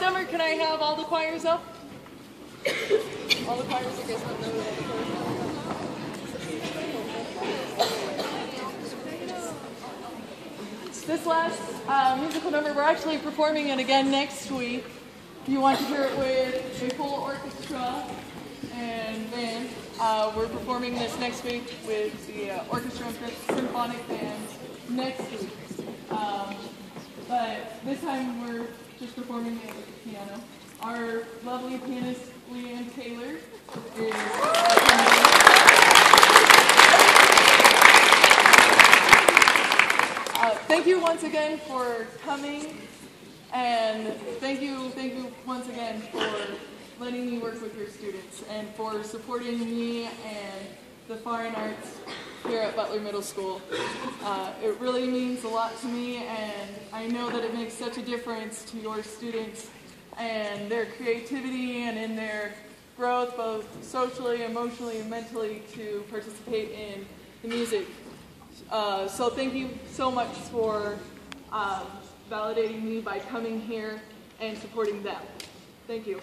last number, can I have all the choirs up? All the choirs, you guys want to know all the choirs? This last musical number, we're actually performing it again next week. If you want to hear it with a full orchestra and band, we're performing this next week with the orchestra and symphonic band next week. But this time we're just performing it with the piano. Our lovely pianist, Leanne Taylor, is thank you once again for coming, and thank you once again for letting me work with your students and for supporting me and the fine arts here at Butler Middle School. It really means a lot to me, and I know that it makes such a difference to your students and their creativity and in their growth, both socially, emotionally, and mentally, to participate in the music. So thank you so much for validating me by coming here and supporting them. Thank you.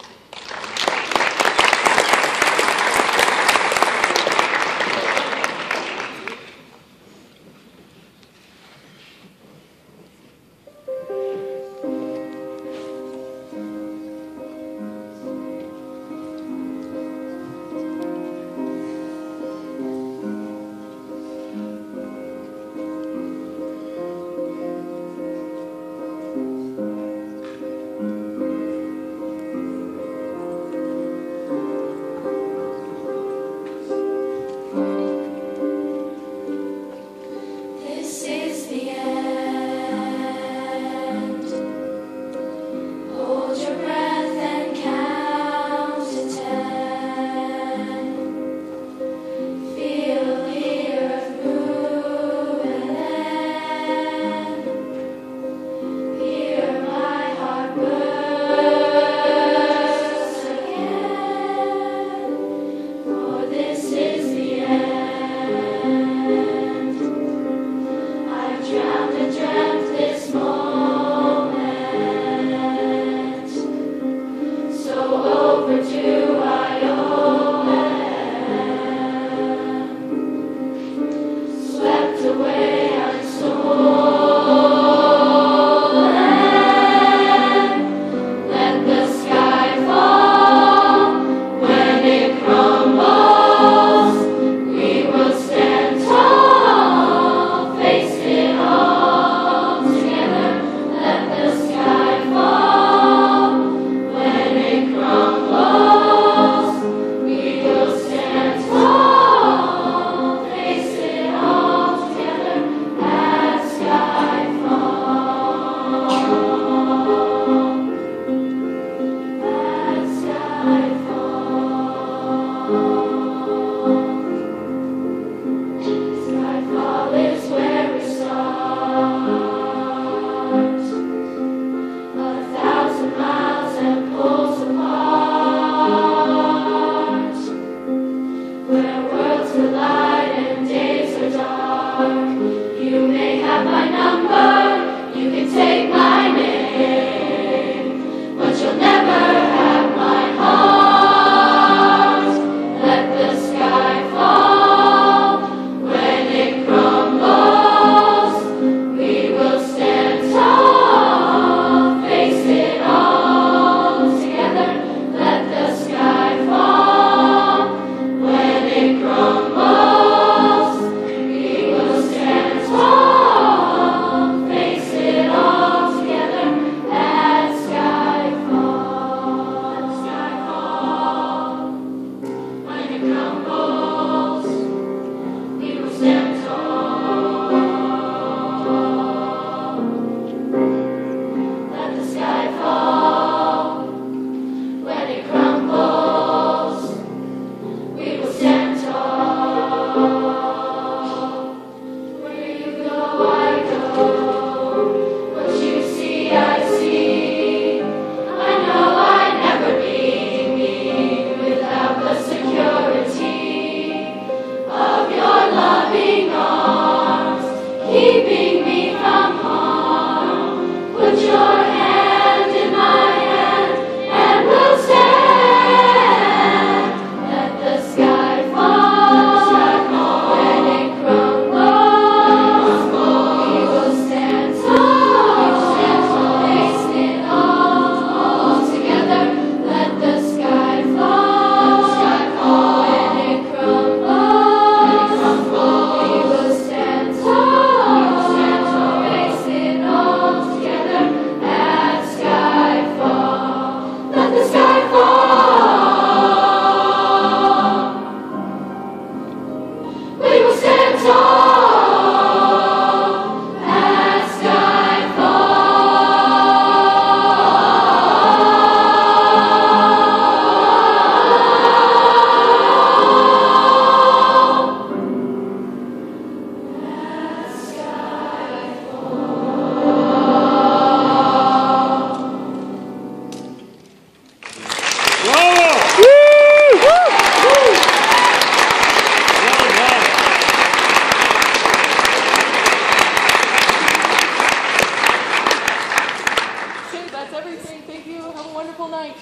that's everything. Thank you. Have a wonderful night.